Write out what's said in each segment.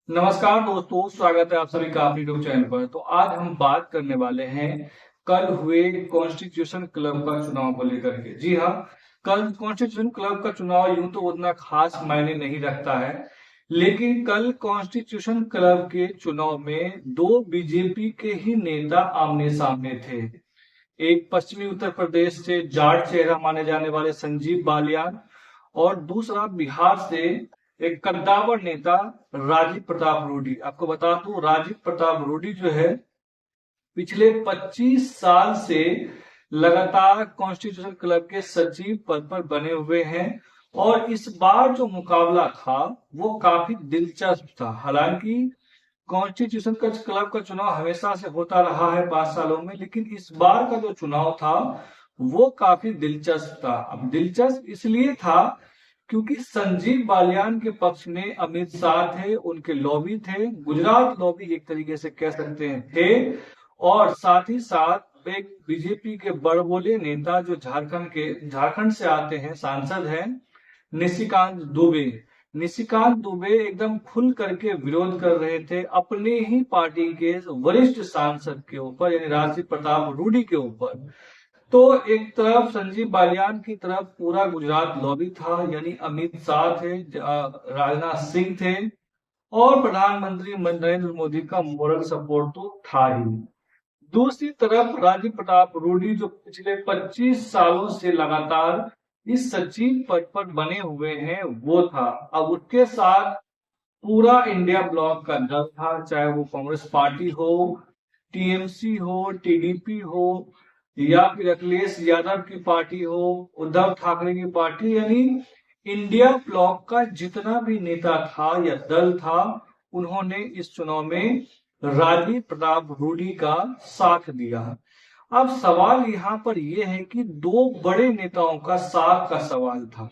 नमस्कार दोस्तों, स्वागत है आप सभी का अपने यूट्यूब चैनल पर। तो आज हम बात करने वाले हैं कल हुए कॉन्स्टिट्यूशन क्लब का चुनाव को लेकर के। जी हाँ, कल कॉन्स्टिट्यूशन क्लब का चुनाव यूं तो उतना खास मायने नहीं रखता है, लेकिन कल कॉन्स्टिट्यूशन क्लब के चुनाव में दो बीजेपी के ही नेता आमने सामने थे। एक पश्चिमी उत्तर प्रदेश से जाट चेहरा माने जाने वाले संजीव बालियान और दूसरा बिहार से एक कद्दावर नेता राजीव प्रताप रूडी। आपको बता दूं, राजीव प्रताप रूडी जो है पिछले 25 साल से लगातार कॉन्स्टिट्यूशन क्लब के सचिव पद पर बने हुए हैं और इस बार जो मुकाबला था वो काफी दिलचस्प था। हालांकि कॉन्स्टिट्यूशन का क्लब का चुनाव हमेशा से होता रहा है 5 सालों में, लेकिन इस बार का जो चुनाव था वो काफी दिलचस्प था। अब दिलचस्प इसलिए था क्योंकि संजीव बालियान के पक्ष में अमित शाह थे, उनके लॉबी थे, गुजरात लॉबी एक तरीके से कह सकते हैं थे, और साथ ही साथ एक बीजेपी के बड़बोले नेता जो झारखंड से आते हैं, सांसद हैं निशिकांत दुबे। निशिकांत दुबे एकदम खुल करके विरोध कर रहे थे अपने ही पार्टी के वरिष्ठ सांसद के ऊपर, यानी राजीव प्रताप रूडी के ऊपर। तो एक तरफ संजीव बालियान की तरफ पूरा गुजरात लॉबी था, यानी अमित शाह थे, राजनाथ सिंह थे, और प्रधानमंत्री नरेंद्र मोदी का मोरल सपोर्ट तो था ही। दूसरी तरफ राजीव प्रताप रूडी जो पिछले 25 सालों से लगातार इस सचिव पद पर बने हुए हैं वो था। अब उसके साथ पूरा इंडिया ब्लॉक का दल था, चाहे वो कांग्रेस पार्टी हो, टीएमसी हो, टीडीपी हो, या फिर अखिलेश यादव की पार्टी हो, उद्धव ठाकरे की पार्टी, यानी इंडिया ब्लॉक का जितना भी नेता था या दल था, उन्होंने इस चुनाव में राजीव प्रताप रूडी का साथ दिया। अब सवाल यहाँ पर यह है कि दो बड़े नेताओं का साथ का सवाल था।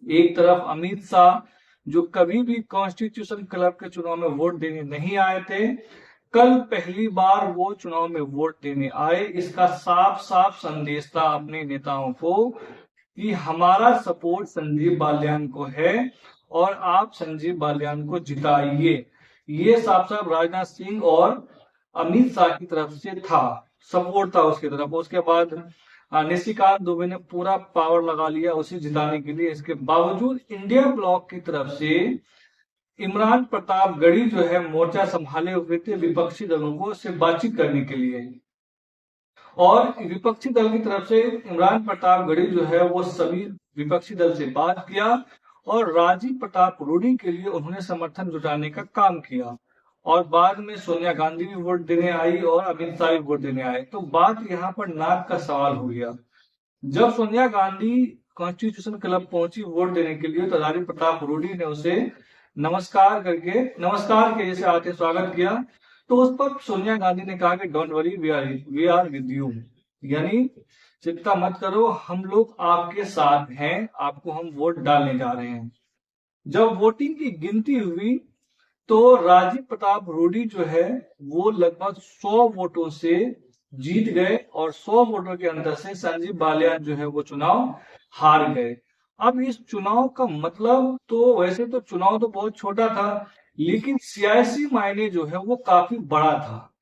एक तरफ अमित शाह जो कभी भी कॉन्स्टिट्यूशन क्लब के चुनाव में वोट देने नहीं आए थे, कल पहली बार वो चुनाव में वोट देने आए। इसका साफ साफ संदेश था अपने नेताओं को कि हमारा सपोर्ट संजीव बालियान को है और आप संजीव बालियान को जिताइए। ये साफ साफ राजनाथ सिंह और अमित शाह की तरफ से था, सपोर्ट था उसकी तरफ। उसके बाद निशिकांत दुबे ने पूरा पावर लगा लिया उसे जिताने के लिए। इसके बावजूद इंडिया ब्लॉक की तरफ से इमरान प्रतापगढ़ी जो है मोर्चा संभाले हुए थे विपक्षी दलों को से बातचीत करने के लिए, और विपक्षी दल की तरफ से इमरान प्रतापगढ़ी जो है वो सभी विपक्षी दल से बात किया और राजीव प्रताप रूडी के लिए उन्होंने समर्थन जुटाने का काम किया। और बाद में सोनिया गांधी भी वोट देने आई और अमित शाह भी वोट देने आए। तो बात यहाँ पर नाक का सवाल हो गया। जब सोनिया गांधी कॉन्स्टिट्यूशन क्लब पहुंची वोट देने के लिए, तो राजीव प्रताप रूडी ने उसे नमस्कार के जैसे आते स्वागत किया। तो उस पर सोनिया गांधी ने कहा कि don't worry, we are with you, यानी चिंता मत करो, हम लोग आपके साथ हैं, आपको हम वोट डालने जा रहे हैं। जब वोटिंग की गिनती हुई तो राजीव प्रताप रूडी जो है वो लगभग 100 वोटों से जीत गए और 100 वोटों के अंतर से संजीव बालियान जो है वो चुनाव हार गए। अब इस चुनाव का मतलब, तो वैसे तो चुनाव तो बहुत छोटा था, लेकिन सियासी मायने जो है वो काफी बड़ा था।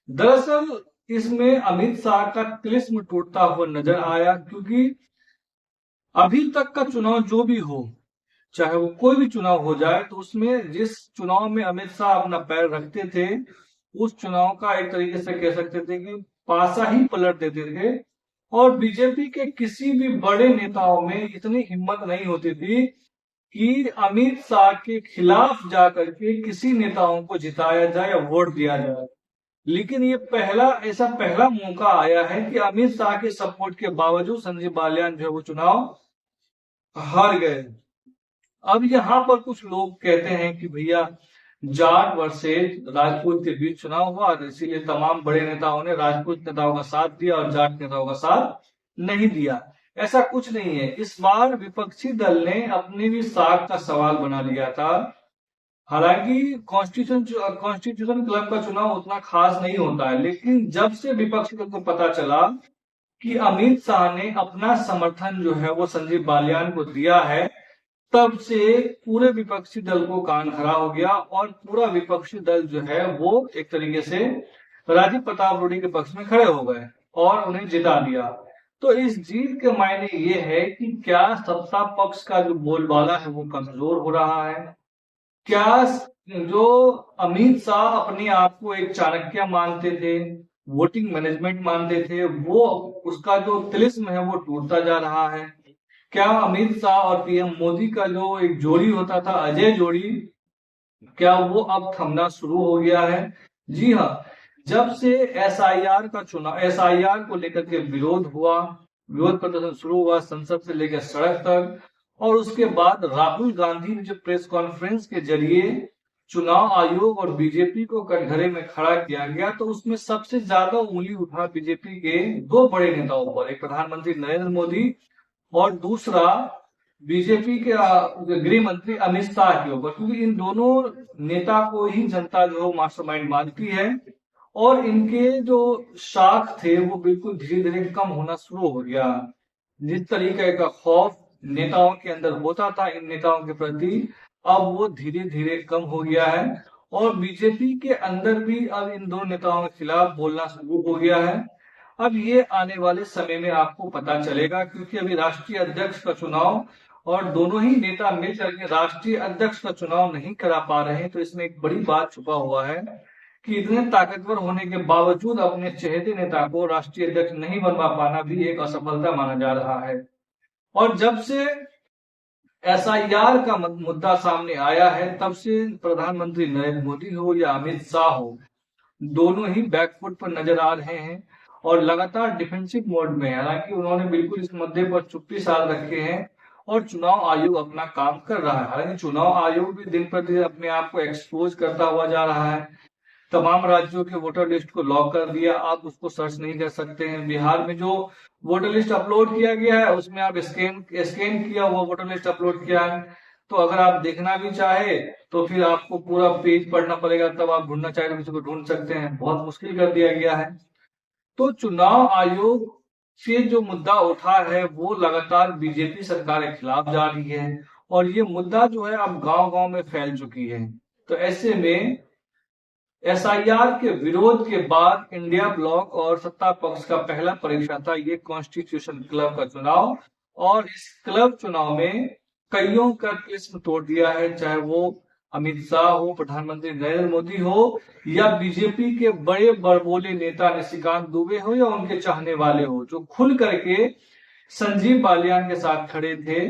दरअसल इसमें अमित शाह का तिलिस्म टूटता हुआ नजर आया, क्योंकि अभी तक का चुनाव जो भी हो, चाहे वो कोई भी चुनाव हो जाए, तो उसमें जिस चुनाव में अमित शाह अपना पैर रखते थे, उस चुनाव का एक तरीके से कह सकते थे कि पासा ही पलट देते थे। और बीजेपी के किसी भी बड़े नेताओं में इतनी हिम्मत नहीं होती थी कि अमित शाह के खिलाफ जाकर के किसी नेताओं को जिताया जाए या वोट दिया जाए। लेकिन ये ऐसा पहला मौका आया है कि अमित शाह के सपोर्ट के बावजूद संजीव बालियान जो है वो चुनाव हार गए। अब यहाँ पर कुछ लोग कहते हैं कि भैया जाट वर्सेज राजपूत के बीच चुनाव हुआ, तो इसीलिए तमाम बड़े नेताओं ने राजपूत नेताओं का साथ दिया और जाट नेताओं का साथ नहीं दिया। ऐसा कुछ नहीं है। इस बार विपक्षी दल ने अपनी भी साख का सवाल बना लिया था। हालांकि कॉन्स्टिट्यूशन क्लब का चुनाव उतना खास नहीं होता है, लेकिन जब से विपक्षी दल को पता चला कि अमित शाह ने अपना समर्थन जो है वो संजीव बालियान को दिया है, तब से पूरे विपक्षी दल को कान खड़ा हो गया और पूरा विपक्षी दल जो है वो एक तरीके से राजीव प्रताप रूडी के पक्ष में खड़े हो गए और उन्हें जिता दिया। तो इस जीत के मायने ये है कि क्या सत्ता पक्ष का जो बोलबाला है वो कमजोर हो रहा है, क्या जो अमित शाह अपने आप को एक चाणक्य मानते थे, वोटिंग मैनेजमेंट मानते थे, वो उसका जो तिलिस्म है वो टूटता जा रहा है, क्या अमित शाह और पीएम मोदी का जो एक जोड़ी होता था अजय जोड़ी, क्या वो अब थमना शुरू हो गया है? जी हाँ, जब से एसआईआर को लेकर के विरोध प्रदर्शन शुरू हुआ संसद से लेकर सड़क तक, और उसके बाद राहुल गांधी ने जो प्रेस कॉन्फ्रेंस के जरिए चुनाव आयोग और बीजेपी को कटघरे में खड़ा किया गया, तो उसमें सबसे ज्यादा उंगली उठा बीजेपी के दो बड़े नेताओं पर, एक प्रधानमंत्री नरेंद्र मोदी और दूसरा बीजेपी के गृह मंत्री अमित शाह के ऊपर, क्योंकि इन दोनों नेता को ही जनता जो मास्टरमाइंड मानती है और इनके जो शाख थे वो बिल्कुल धीरे धीरे कम होना शुरू हो गया। जिस तरीके का खौफ नेताओं के अंदर होता था इन नेताओं के प्रति, अब वो धीरे धीरे कम हो गया है और बीजेपी के अंदर भी अब इन दोनों नेताओं के खिलाफ बोलना शुरू हो गया है। अब ये आने वाले समय में आपको पता चलेगा, क्योंकि अभी राष्ट्रीय अध्यक्ष का चुनाव और दोनों ही नेता मिलकर के राष्ट्रीय अध्यक्ष का चुनाव नहीं करा पा रहे हैं, तो इसमें एक बड़ी बात छुपा हुआ है कि इतने ताकतवर होने के बावजूद अपने चहेते नेता को राष्ट्रीय अध्यक्ष नहीं बनवा पाना भी एक असफलता माना जा रहा है। और जब से एसआईआर का मुद्दा सामने आया है, तब से प्रधानमंत्री नरेंद्र मोदी हो या अमित शाह हो, दोनों ही बैकफुट पर नजर आ रहे हैं और लगातार डिफेंसिव मोड में है। हालांकि उन्होंने बिल्कुल इस मुद्दे पर चुप्पी साध रखे हैं और चुनाव आयोग अपना काम कर रहा है। हालांकि चुनाव आयोग भी दिन प्रतिदिन अपने आप को एक्सपोज करता हुआ जा रहा है। तमाम राज्यों के वोटर लिस्ट को लॉक कर दिया, आप उसको सर्च नहीं कर सकते हैं। बिहार में जो वोटर लिस्ट अपलोड किया गया है उसमें आप स्कैन किया हुआ वोटर लिस्ट अपलोड किया है, तो अगर आप देखना भी चाहे तो फिर आपको पूरा पेज पढ़ना पड़ेगा, तब आप ढूंढना चाहे तो किसी को ढूंढ सकते हैं। बहुत मुश्किल कर दिया गया है। तो चुनाव आयोग से जो मुद्दा उठा है वो लगातार बीजेपी सरकार के खिलाफ जा रही है और ये मुद्दा जो है अब गांव गांव में फैल चुकी है। तो ऐसे में एसआईआर के विरोध के बाद इंडिया ब्लॉक और सत्ता पक्ष का पहला परीक्षा था ये कॉन्स्टिट्यूशन क्लब का चुनाव, और इस क्लब चुनाव में कईयों का किस्म तोड़ दिया है, चाहे वो अमित शाह हो, प्रधानमंत्री नरेंद्र मोदी हो या बीजेपी के बड़े बड़बोले नेता निशिकांत दुबे हो या उनके चाहने वाले हो, जो खुल करके संजीव बालियान के साथ खड़े थे,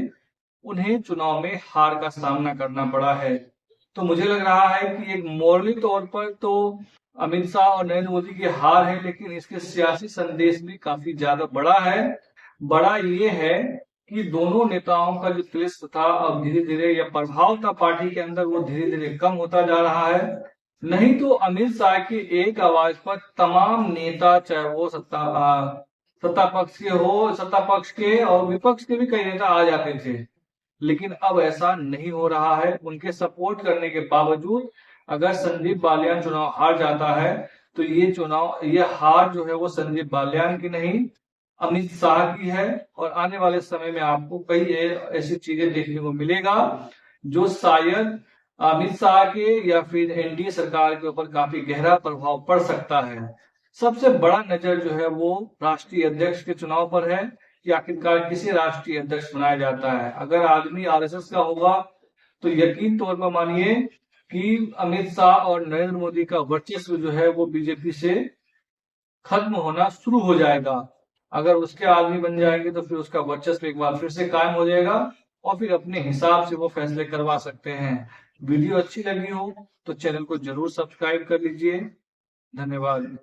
उन्हें चुनाव में हार का सामना करना पड़ा है। तो मुझे लग रहा है कि एक मॉरली तौर पर तो अमित शाह और नरेंद्र मोदी की हार है, लेकिन इसके सियासी संदेश भी काफी ज्यादा बड़ा है। बड़ा ये है कि दोनों नेताओं का जो तिलिस्म था अब धीरे धीरे, या प्रभाव था पार्टी के अंदर, वो धीरे धीरे कम होता जा रहा है। नहीं तो अमित शाह की एक आवाज पर तमाम नेता, चाहे वो सत्ता पक्ष के और विपक्ष के भी कई नेता आ जाते थे, लेकिन अब ऐसा नहीं हो रहा है। उनके सपोर्ट करने के बावजूद अगर संजीव बालियान चुनाव हार जाता है तो ये हार जो है वो संजीव बालियान की नहीं, अमित शाह की है। और आने वाले समय में आपको कई ऐसी चीजें देखने को मिलेगा जो शायद अमित शाह के या फिर एनडीए सरकार के ऊपर काफी गहरा प्रभाव पड़ सकता है। सबसे बड़ा नजर जो है वो राष्ट्रीय अध्यक्ष के चुनाव पर है कि आखिरकार किसे राष्ट्रीय अध्यक्ष बनाया जाता है। अगर आदमी आरएसएस का होगा तो यकीन तौर पर मानिए कि अमित शाह और नरेंद्र मोदी का वर्चस्व जो है वो बीजेपी से खत्म होना शुरू हो जाएगा। अगर उसके आदमी बन जाएंगे तो फिर उसका वर्चस्व एक बार फिर से कायम हो जाएगा और फिर अपने हिसाब से वो फैसले करवा सकते हैं। वीडियो अच्छी लगी हो तो चैनल को जरूर सब्सक्राइब कर लीजिए। धन्यवाद।